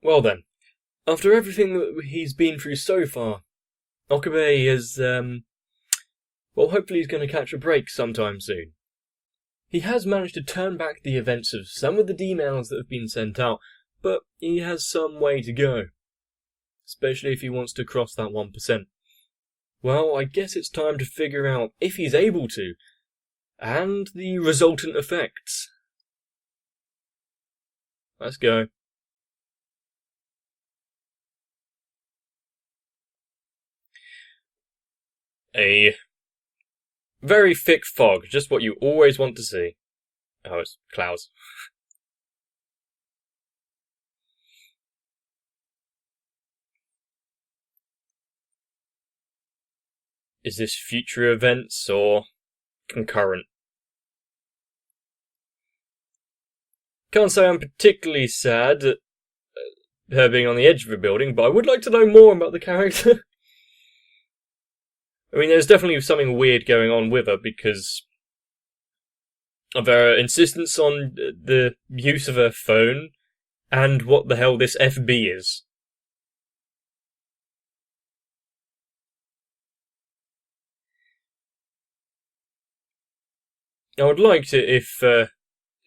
Well then, after everything that he's been through so far, Okabe is, well, hopefully he's going to catch a break sometime soon. He has managed to turn back the events of some of the emails that have been sent out, but he has some way to go. Especially if he wants to cross that 1%. Well, I guess it's time to figure out if he's able to, and the resultant effects. Let's go. A very thick fog, just what you always want to see. Oh, it's clouds. Is this future events or concurrent? Can't say I'm particularly sad at her being on the edge of a building, but I would like to know more about the character. I mean, there's definitely something weird going on with her because of her insistence on the use of her phone and what the hell this FB is. I would like to if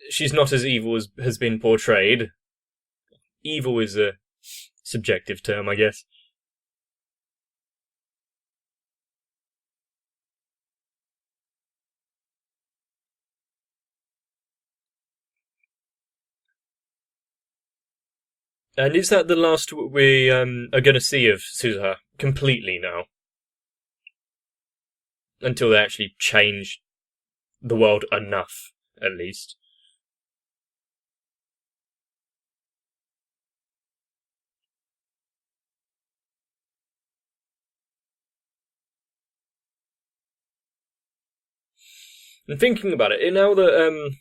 she's not as evil as has been portrayed. Evil is a subjective term, I guess. And is that the last we are going to see of Suzuha completely now? Until they actually change the world enough, at least. And thinking about it, now that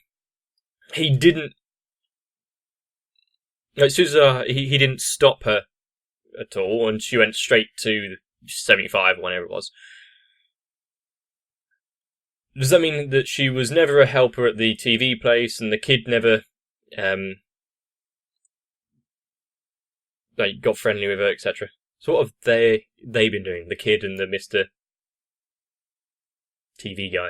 he didn't, like Suzuha, he didn't stop her at all, and she went straight to 75 or whatever it was. Does that mean that she was never a helper at the TV place, and the kid never like got friendly with her, etc.? So what have they been doing? The kid and the Mr. TV guy.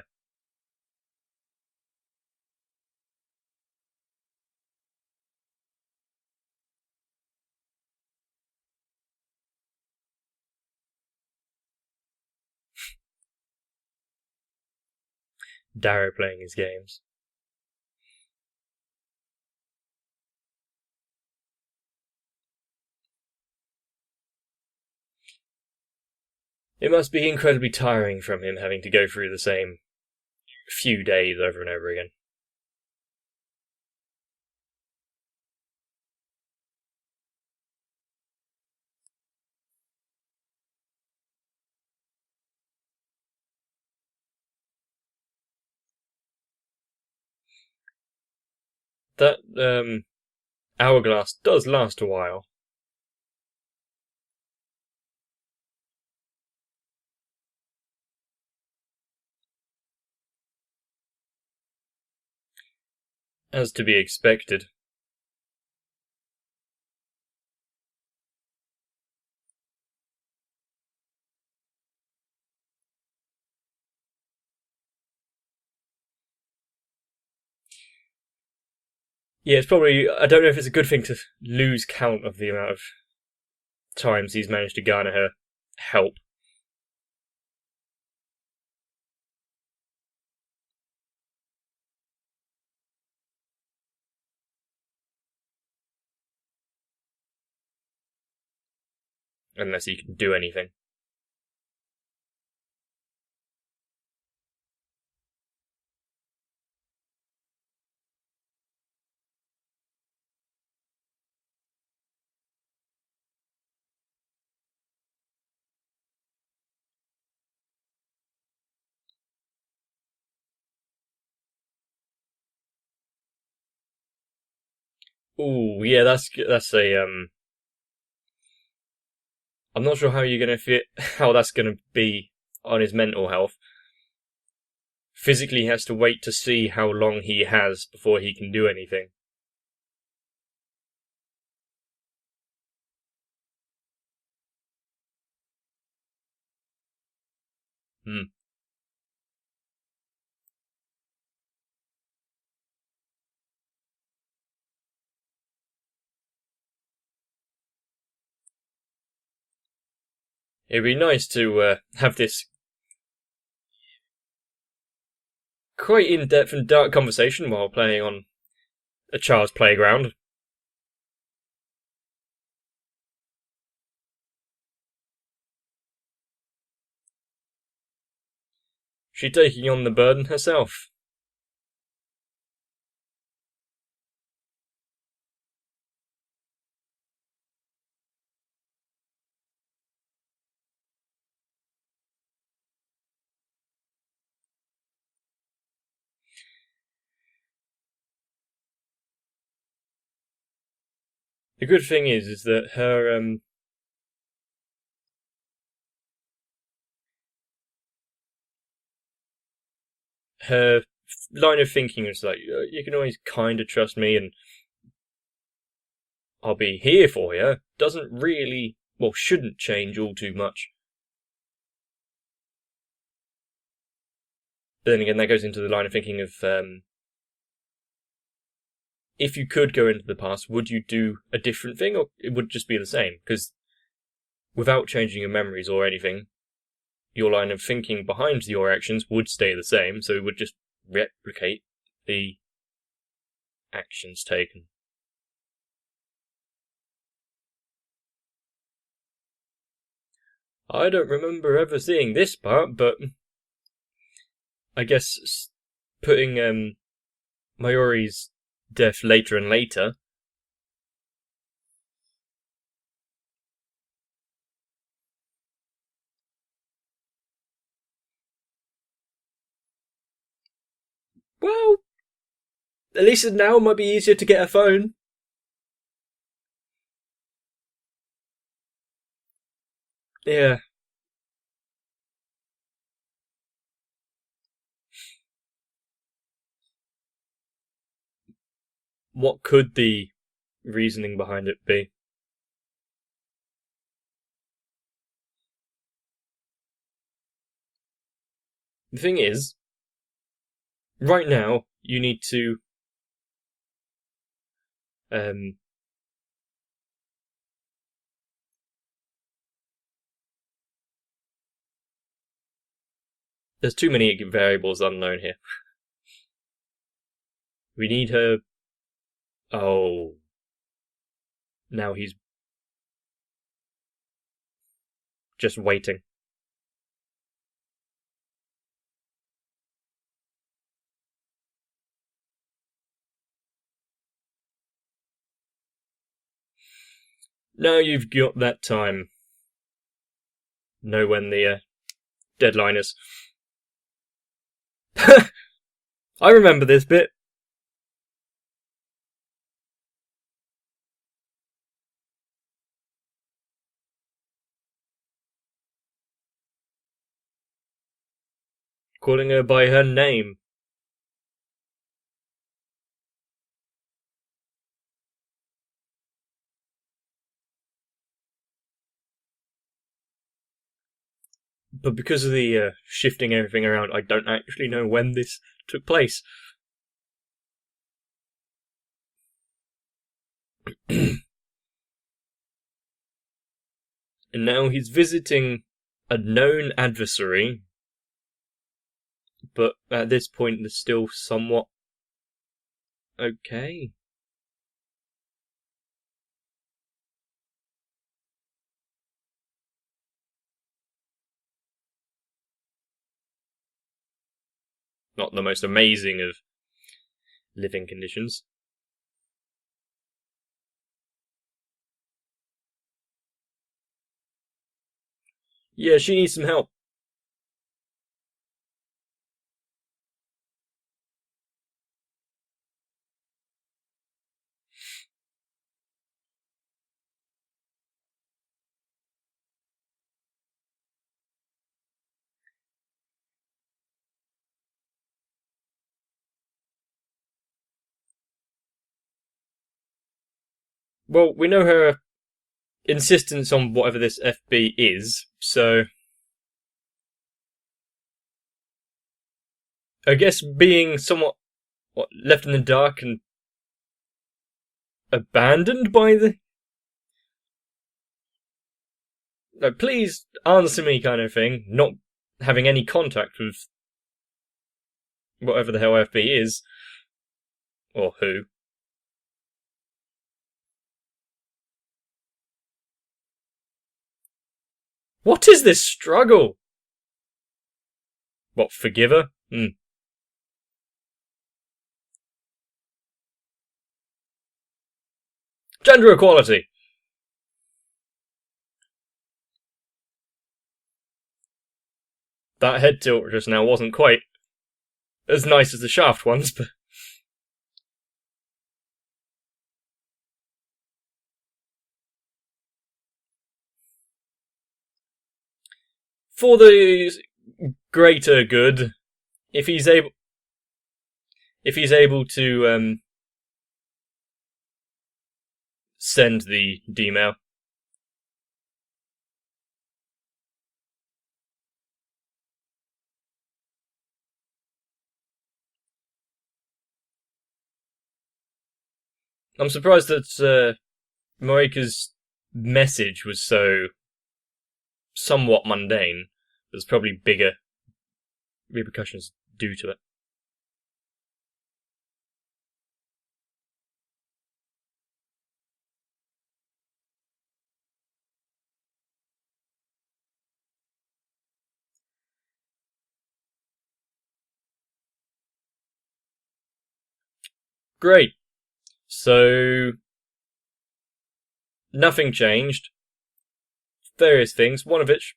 Darrow playing his games. It must be incredibly tiring from him having to go through the same few days over and over again. That hourglass does last a while. As to be expected. Yeah, it's probably... I don't know if it's a good thing to lose count of the amount of times he's managed to garner her help. Unless he can do anything. Ooh, yeah, that's a I'm not sure how you're gonna fit how that's gonna be on his mental health. Physically, he has to wait to see how long he has before he can do anything. Hmm. It'd be nice to have this quite in-depth and dark conversation while playing on a child's playground. She's taking on the burden herself. The good thing is that her line of thinking is like, you can always kind of trust me and I'll be here for you, doesn't really, well, shouldn't change all too much. But then again, that goes into the line of thinking of if you could go into the past, would you do a different thing, or it would just be the same? Because without changing your memories or anything, your line of thinking behind your actions would stay the same, so it would just replicate the actions taken. I don't remember ever seeing this part, but I guess putting Mayori's death later and later. Well, at least now it might be easier to get a phone. Yeah. What could the reasoning behind it be? The thing is, right now, you need to um, there's too many variables unknown here. We need her. Oh. Now he's just waiting. Now you've got that time. Know when the deadline is. I remember this bit. Calling her by her name. But because of the shifting everything around, I don't actually know when this took place. And now he's visiting a known adversary, but at this point they're still somewhat okay. Not the most amazing of living conditions. Yeah, she needs some help. Well, we know her insistence on whatever this FB is, so I guess being somewhat left in the dark and abandoned by the. Like, please answer me, kind of thing. Not having any contact with whatever the hell FB is. Or who. What is this struggle? What, forgive her? Gender equality! That head tilt just now wasn't quite as nice as the shaft ones, but. For the greater good, if he's able to send the D-mail. I'm surprised that Marika's message was so somewhat mundane. There's probably bigger repercussions due to it. Great. So, nothing changed. Various things, one of which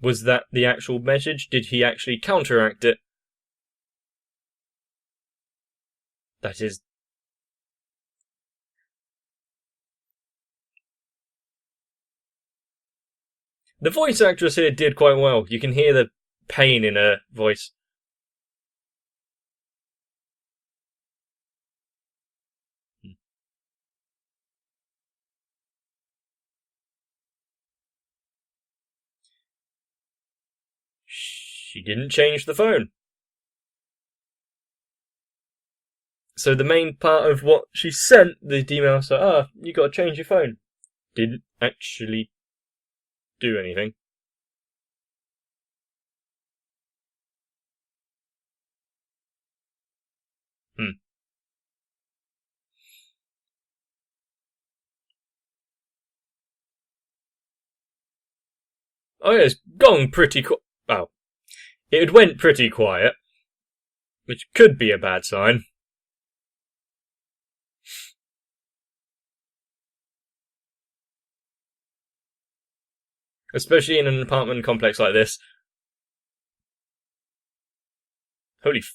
was that the actual message. Did he actually counteract it? That is. The voice actress here did quite well. You can hear the pain in her voice. She didn't change the phone. So the main part of what she sent, the email said, you gotta change your phone. Didn't actually do anything. Oh yeah, it's gone pretty quiet. Well, it went pretty quiet, which could be a bad sign. Especially in an apartment complex like this. Holy f...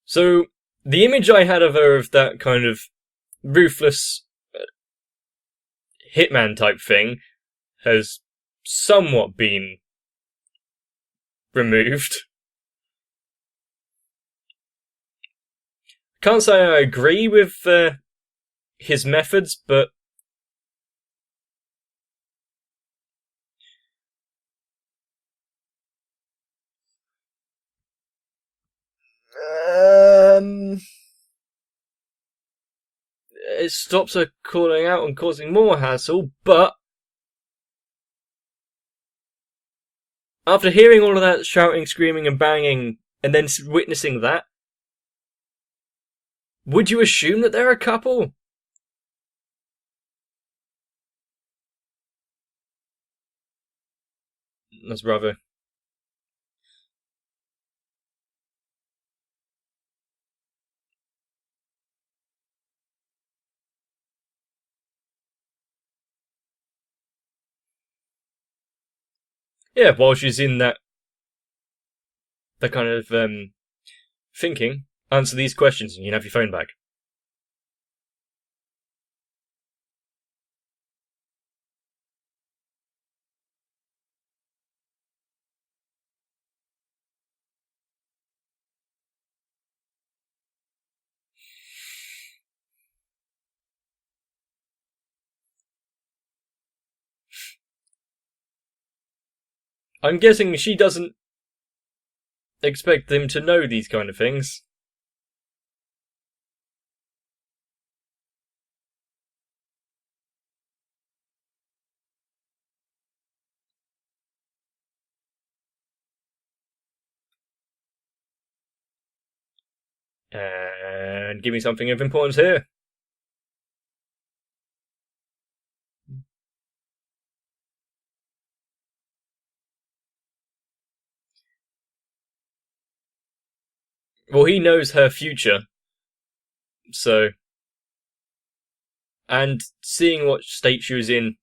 So, the image I had of her of that kind of ruthless hitman type thing has somewhat been removed. Can't say I agree with his methods, but it stops her calling out and causing more hassle, but after hearing all of that shouting, screaming and banging, and then witnessing that, would you assume that they're a couple? That's rather... Yeah, while she's in that kind of thinking, answer these questions and you can have your phone back. I'm guessing she doesn't expect them to know these kind of things. And give me something of importance here. Well, he knows her future, so... And seeing what state she was in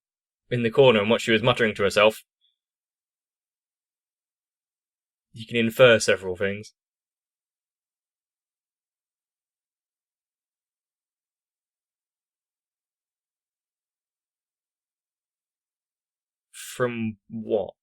the corner and what she was muttering to herself, you can infer several things. From what?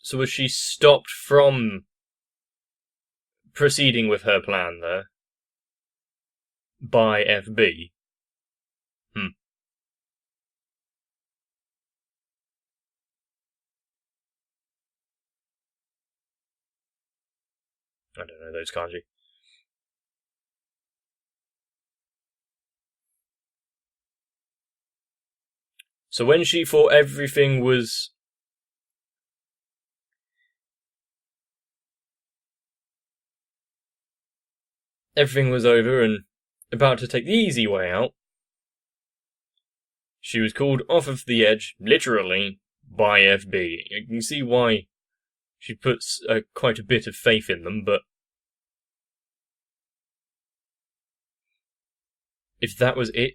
So was she stopped from proceeding with her plan there by FB? Hmm. I don't know those kanji. So when she thought everything was over and about to take the easy way out, she was called off of the edge, literally, by FB. You can see why she puts quite a bit of faith in them, but if that was it,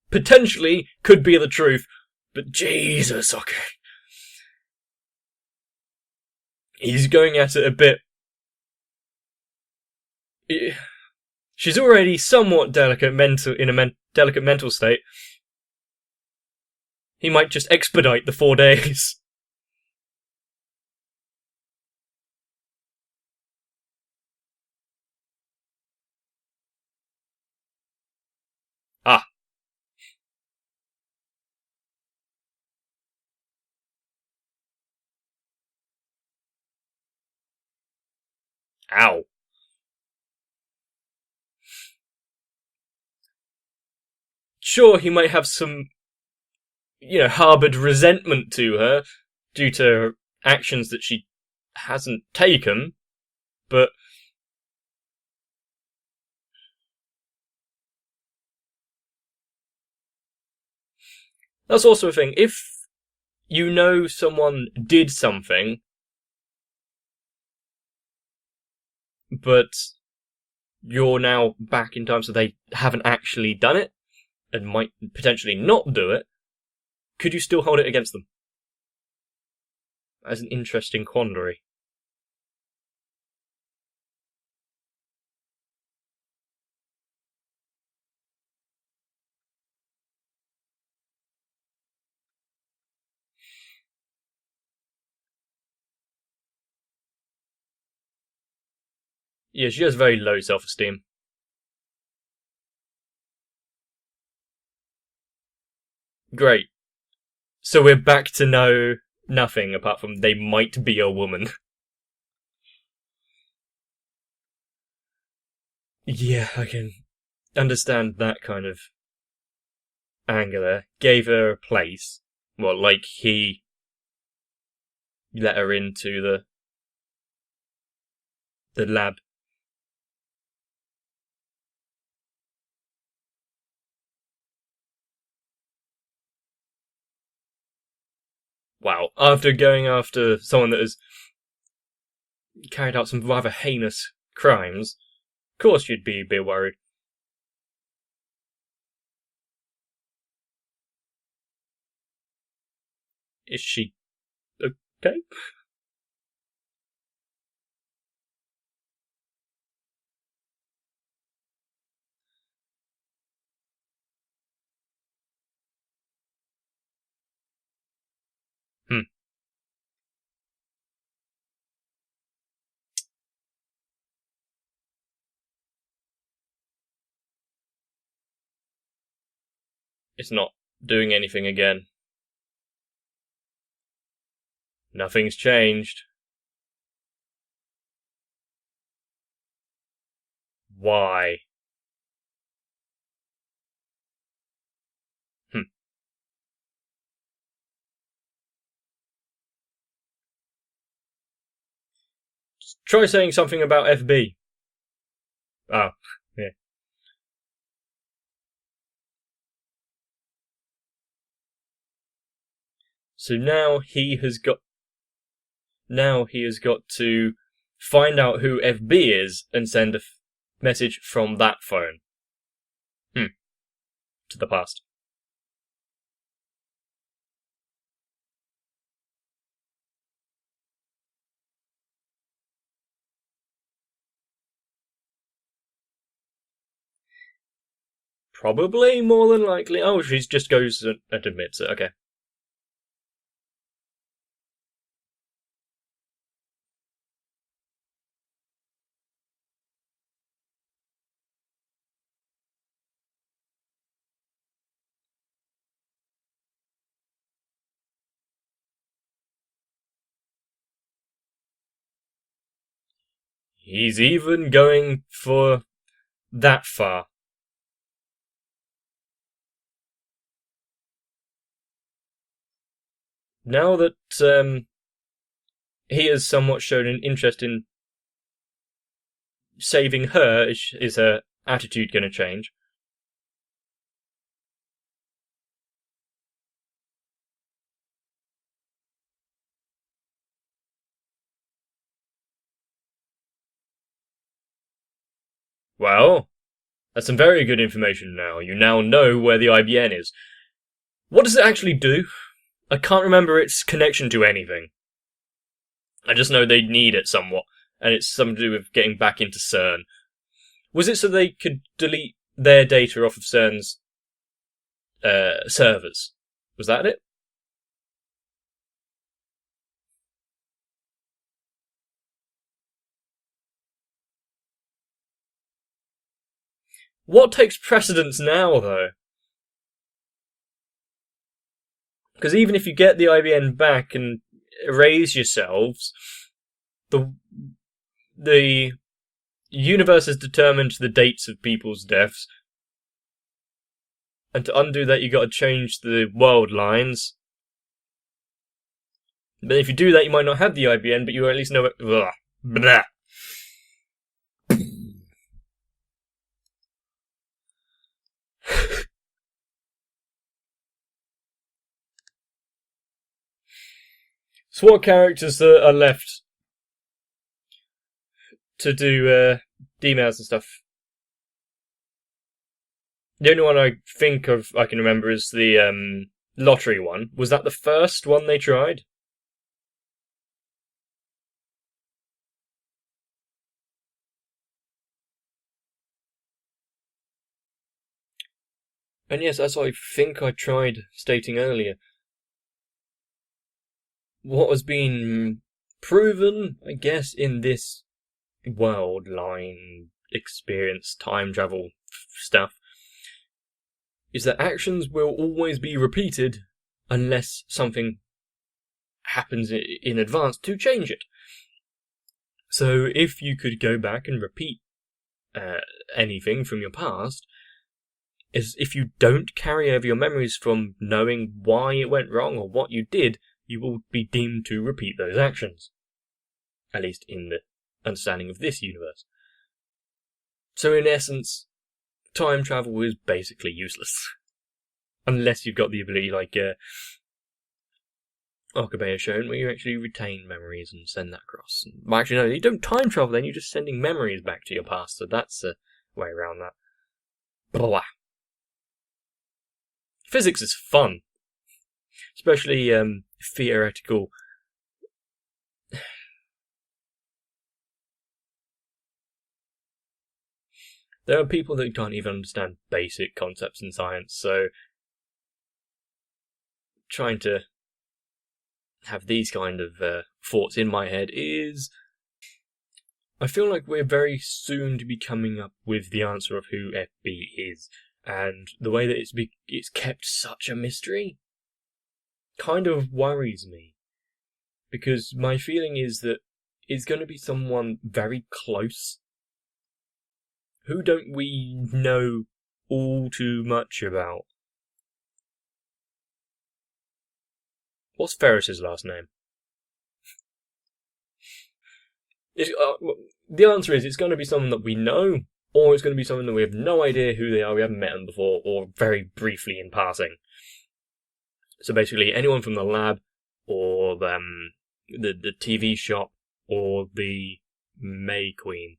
potentially could be the truth, but Jesus, okay. He's going at it a bit. She's already somewhat delicate delicate mental state. He might just expedite the 4 days. Ah. Ow. Sure, he might have some, harboured resentment to her due to actions that she hasn't taken, but that's also a thing. If you know someone did something, but you're now back in time so they haven't actually done it, and might potentially not do it, could you still hold it against them? That's an interesting quandary. Yeah, she has very low self-esteem. Great. So we're back to know nothing apart from they might be a woman. Yeah, I can understand that kind of anger there. Gave her a place. Well, like he let her into the lab. Wow, after going after someone that has carried out some rather heinous crimes, of course you'd be a bit worried. Is she okay? It's not doing anything again. Nothing's changed. Why? Try saying something about FB. Oh, yeah. So now he has got to find out who FB is and send a message from that phone. To the past. Probably, more than likely. Oh, she just goes and admits it. Okay. He's even going for that far. Now that he has somewhat shown an interest in saving her, is her attitude going to change? Well, that's some very good information now. You now know where the IBN is. What does it actually do? I can't remember its connection to anything. I just know they need it somewhat, and it's something to do with getting back into CERN. Was it so they could delete their data off of CERN's servers? Was that it? What takes precedence now, though? Because even if you get the IBN back and erase yourselves, the universe has determined the dates of people's deaths, and to undo that, you got to change the world lines. But if you do that, you might not have the IBN, but you at least know it. Blah. Blah. So what characters are left to do emails and stuff? The only one I think of I can remember is the lottery one. Was that the first one they tried? And yes, as I think I tried stating earlier, what has been proven, I guess, in this world line experience, time travel stuff, is that actions will always be repeated unless something happens in advance to change it. So if you could go back and repeat anything from your past, is if you don't carry over your memories from knowing why it went wrong or what you did, you will be deemed to repeat those actions. At least in the understanding of this universe. So in essence, time travel is basically useless. Unless you've got the ability like Okabe has shown, where you actually retain memories and send that across. Well, actually, no, you don't time travel then, you're just sending memories back to your past, so that's a way around that. Blah. Physics is fun. Especially theoretical. There are people that can't even understand basic concepts in science, so trying to have these kind of thoughts in my head is... I feel like we're very soon to be coming up with the answer of who FB is. and the way that it's kept such a mystery kind of worries me, because my feeling is that it's going to be someone very close who don't we know all too much about. What's Ferris's last name? The answer is it's going to be someone that we know, or it's going to be someone that we have no idea who they are, we haven't met them before, or very briefly in passing. So basically, anyone from the lab, or the TV shop, or the May Queen.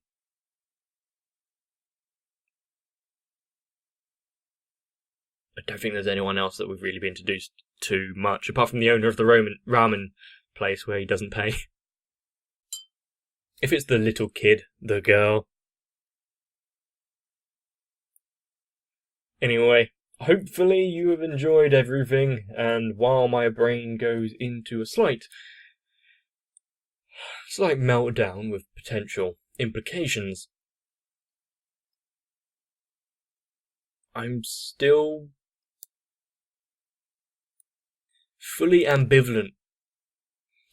I don't think there's anyone else that we've really been introduced to much, apart from the owner of the ramen place where he doesn't pay. If it's the little kid, the girl. Anyway, hopefully you have enjoyed everything, and while my brain goes into a slight meltdown with potential implications, I'm still fully ambivalent.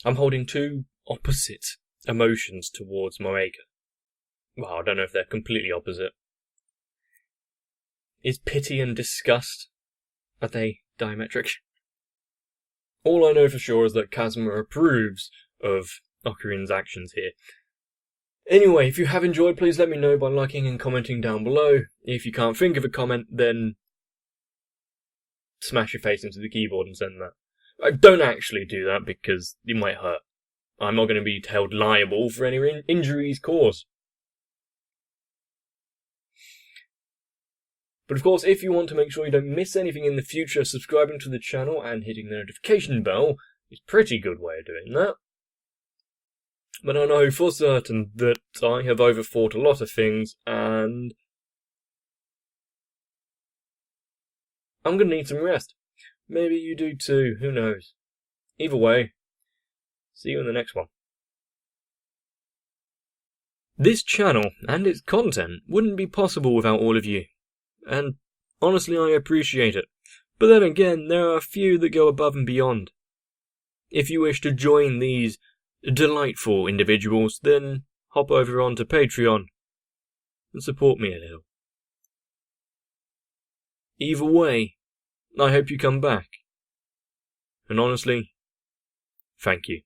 I'm holding two opposite emotions towards Moeka. Well, I don't know if they're completely opposite. Is pity and disgust, are they diametric? All I know for sure is that Kazuma approves of Okurin's actions here. Anyway, if you have enjoyed, please let me know by liking and commenting down below. If you can't think of a comment, then smash your face into the keyboard and send that. Don't actually do that, because it might hurt. I'm not going to be held liable for any injuries caused. But of course, if you want to make sure you don't miss anything in the future, subscribing to the channel and hitting the notification bell is a pretty good way of doing that. But I know for certain that I have overthought a lot of things, and I'm going to need some rest. Maybe you do too, who knows. Either way, see you in the next one. This channel and its content wouldn't be possible without all of you, and honestly I appreciate it. But then again, there are a few that go above and beyond. If you wish to join these delightful individuals, then hop over onto Patreon and support me a little. Either way, I hope you come back. And honestly, thank you.